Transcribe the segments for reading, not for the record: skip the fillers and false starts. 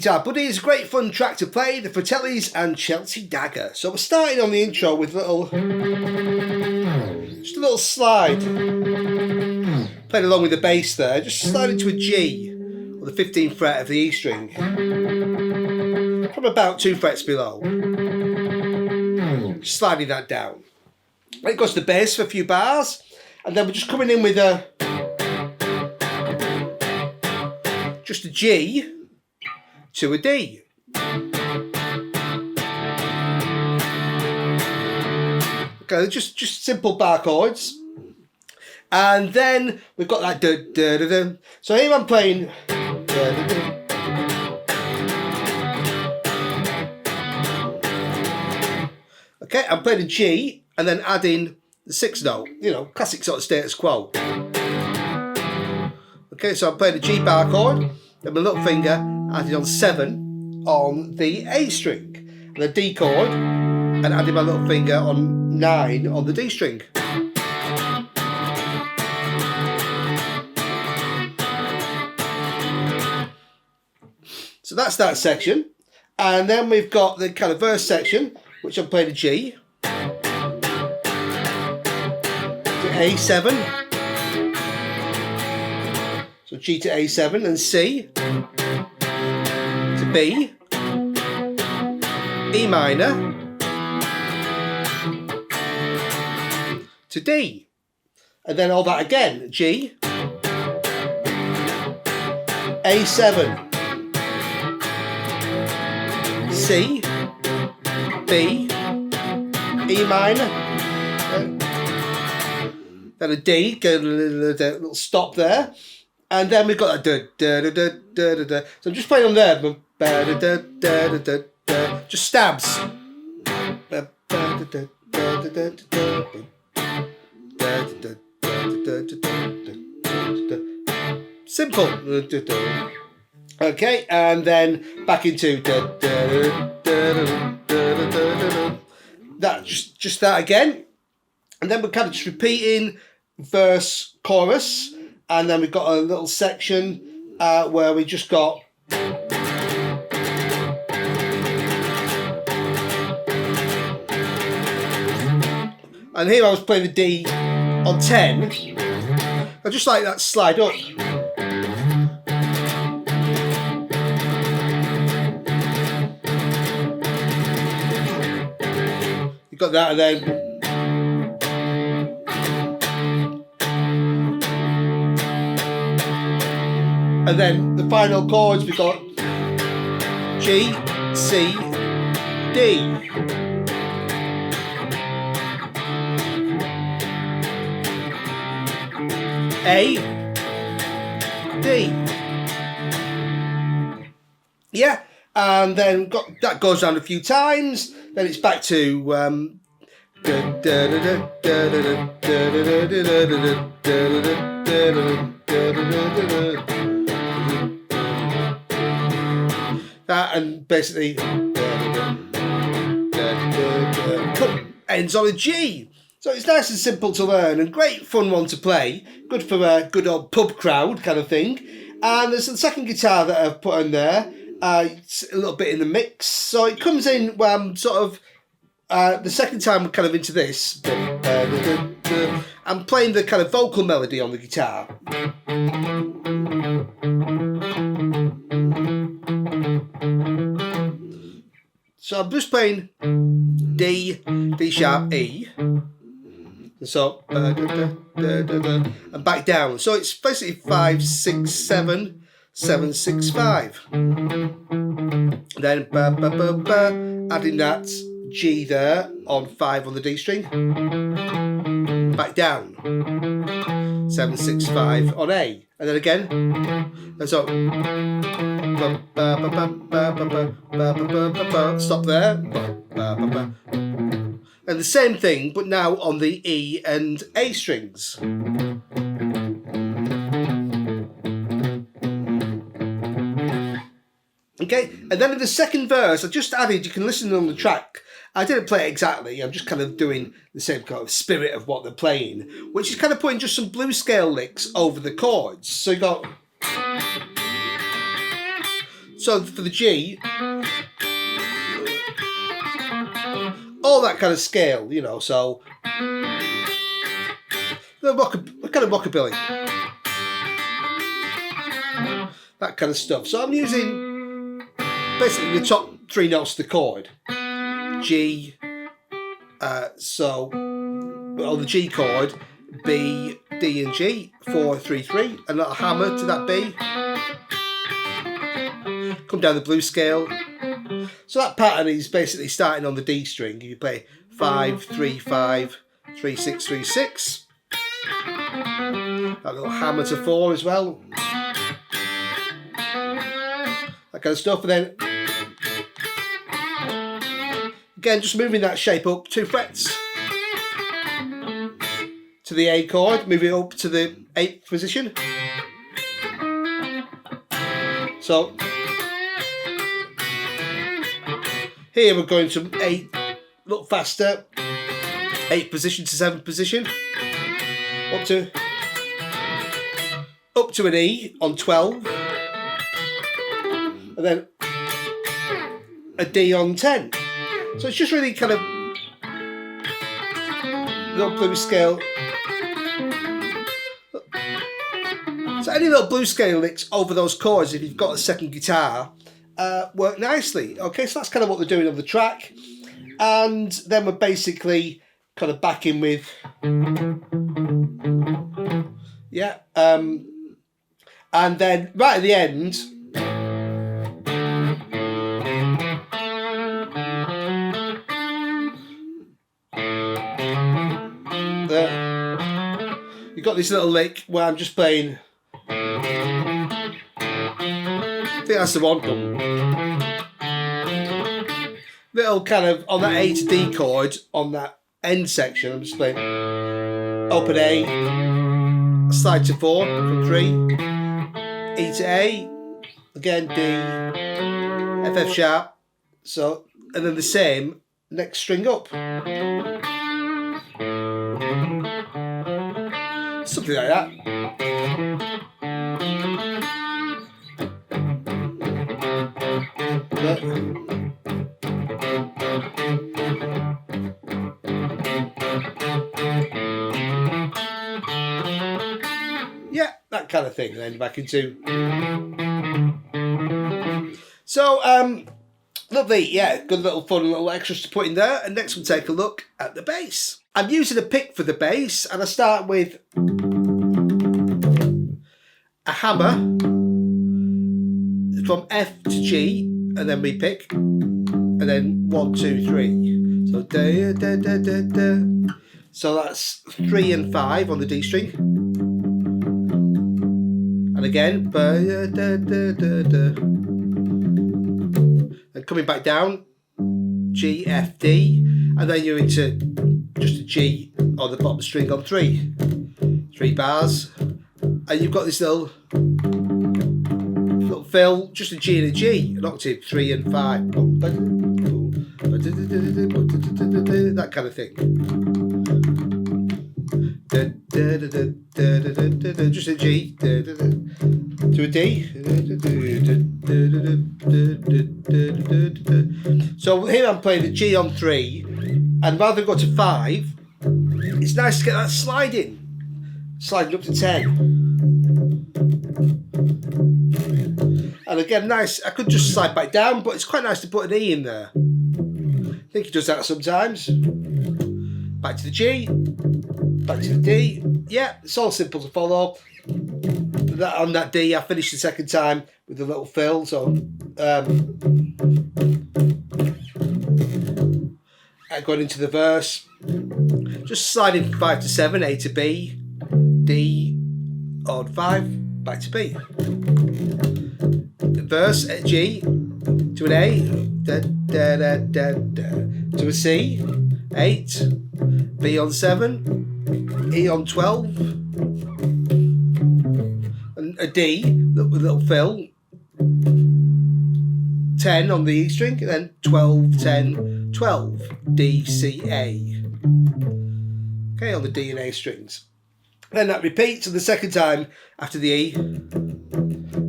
Guitar Buddy is a great fun track to play, the Fratellis and Chelsea Dagger. So we're starting on the intro with just a little slide. Playing along with the bass there, just slide into a G on the 15th fret of the E string. From about 2 frets below. Just sliding that down. Then it goes to the bass for a few bars, and then we're just coming in with just a G to a D. Okay, just simple bar chords. And then we've got that da da da da. So here I'm playing da, da, da. Okay, I'm playing a G and then adding the 6th note, you know, classic sort of status quo. Okay, so I'm playing a G bar chord, then my little finger adding on 7 on the A string, and a D chord, and adding my little finger on 9 on the D string. So that's that section, and then we've got the kind of verse section, which I'm playing a G to A7, so G to A7 and C to B, E minor to D, and then all that again, G, A7, C, B, E minor, then a D, get a little stop there, and then we've got a da da da da da da da. So I'm just playing on there, da da da da da da, just stabs. Simple. Okay, and then back into that, just that again, and then we're kind of just repeating verse, chorus, and then we've got a little section where we just got and here I was playing the D on 10. I just like that slide up. You got that, and then the final chords, we've got G, C, D. A, D. Yeah, and then that goes down a few times. Then it's back to that, and basically ends on a G. So it's nice and simple to learn and great fun one to play. Good for a good old pub crowd kind of thing. And there's the second guitar that I've put in there. It's a little bit in the mix. So it comes in sort of the second time we're kind of into this. I'm playing the kind of vocal melody on the guitar. So I'm just playing D, D sharp, E. So and back down. So it's basically 5, 6, 7, 7, 6, 5. Then adding that G there on 5 on the D string. Back down. 7, 6, 5 on A. And then again. And so stop there. And the same thing, but now on the E and A strings. Okay, and then in the second verse, I just added, you can listen on the track, I didn't play it exactly, I'm just kind of doing the same kind of spirit of what they're playing, which is kind of putting just some blues scale licks over the chords. So you got... So for the G, all that kind of scale, you know, so the kind of rockabilly, that kind of stuff. So I'm using basically the top 3 notes of the chord, G, so on the G chord, B, D and G, 4, 3, 3, a little hammer to that B, come down the blues scale. So that pattern is basically starting on the D string. You play 5, 3, 5, 3, 6, 3, 6. That little hammer to 4 as well. That kind of stuff. And then again, just moving that shape up 2 frets to the A chord, moving it up to the 8th position. So here we're going to 8, a little faster, 8th position to 7th position, up to an E on 12, and then a D on 10. So it's just really kind of little blues scale. So any little blues scale licks over those chords, if you've got a second guitar, work nicely. Okay, so that's kind of what they're doing on the track. And then we're basically kind of back in with, yeah, and then right at the end, you've got this little lick where I'm just playing, I think that's the one. Little kind of on that A to D chord on that end section. I'm just playing open A, slide to 4 from 3, E to A, again D, F F sharp. So and then the same next string up, something like that. Yeah, that kind of thing. And then back into. So, lovely. Yeah, good little fun little extras to put in there. And next we'll take a look at the bass. I'm using a pick for the bass, and I start with a hammer from F to G, and then we pick, and then 1, 2, 3. So da da da da da. So that's 3 and 5 on the D string, and again ba da da da da. And coming back down, G, F, D, and then you're into just a G on the bottom string on 3 bars, and you've got this little fill, just a G and a G, an octave, 3 and 5, that kind of thing. Just a G to a D. So here I'm playing a G on 3, and rather than go to 5, it's nice to get that sliding up to 10. And again, nice, I could just slide back down, but it's quite nice to put an E in there. I think he does that sometimes. Back to the G, back to the D. Yeah, it's all simple to follow. That on that D, I finished the second time with a little fill. So going into the verse, just sliding from 5 to 7, A to B, D on 5, back to B. Verse at G to an A, da, da, da, da, da, to a C, 8, B on 7, E on 12, and a D with a little fill, 10 on the E string, and then 12, 10, 12, D, C, A. Okay, on the D and A strings. Then that repeats, and the second time after the E,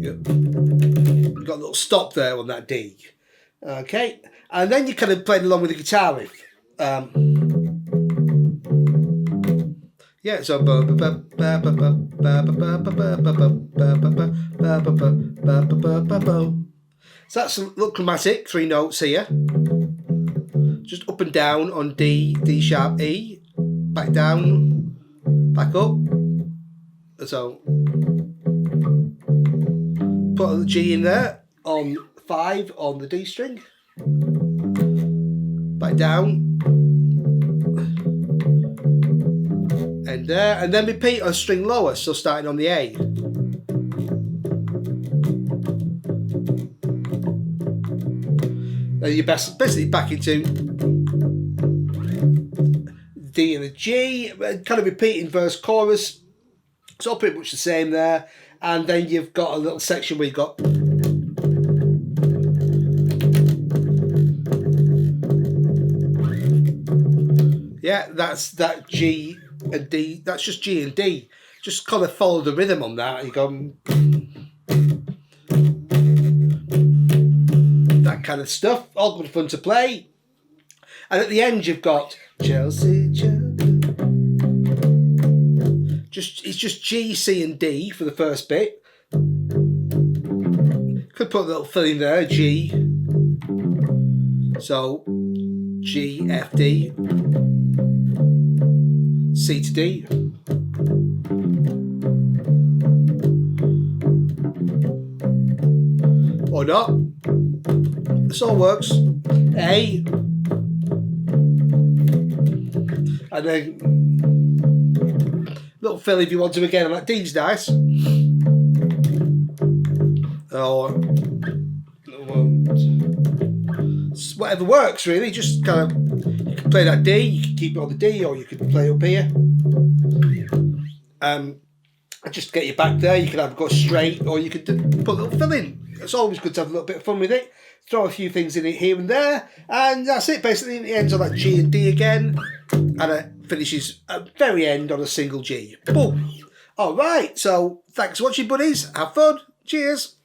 you've got got a little stop there on that D. Okay, and then you kind of playing along with the guitar riff. Yeah, so so that's a little chromatic, 3 notes here. Just up and down on D, D sharp, E, back down, back up. So put a G in there on 5 on the D string, back down, and there, and then repeat a string lower, so starting on the A. Then you're basically back into D and a G, kind of repeating verse chorus. It's all pretty much the same there. And then you've got a little section where you've got yeah, that's that G and D. That's just G and D. Just kind of follow the rhythm on that. You go that kind of stuff. All good fun to play. And at the end you've got Chelsea. It's just G, C and D for the first bit. Could put a little fill in there, G. So G, F, D, C to D. Or not. This all works. A. And then little fill if you want to again. Like D's nice. Or whatever works really. Just kind of, you can play that D, you can keep it on the D, or you can play up here. Just get you back there. You can either go straight, or you could put a little fill in. It's always good to have a little bit of fun with it. Throw a few things in it here and there, and that's it. Basically, it ends on that G and D again, and it finishes at the very end on a single G. Boom. All right. So thanks for watching, buddies. Have fun. Cheers.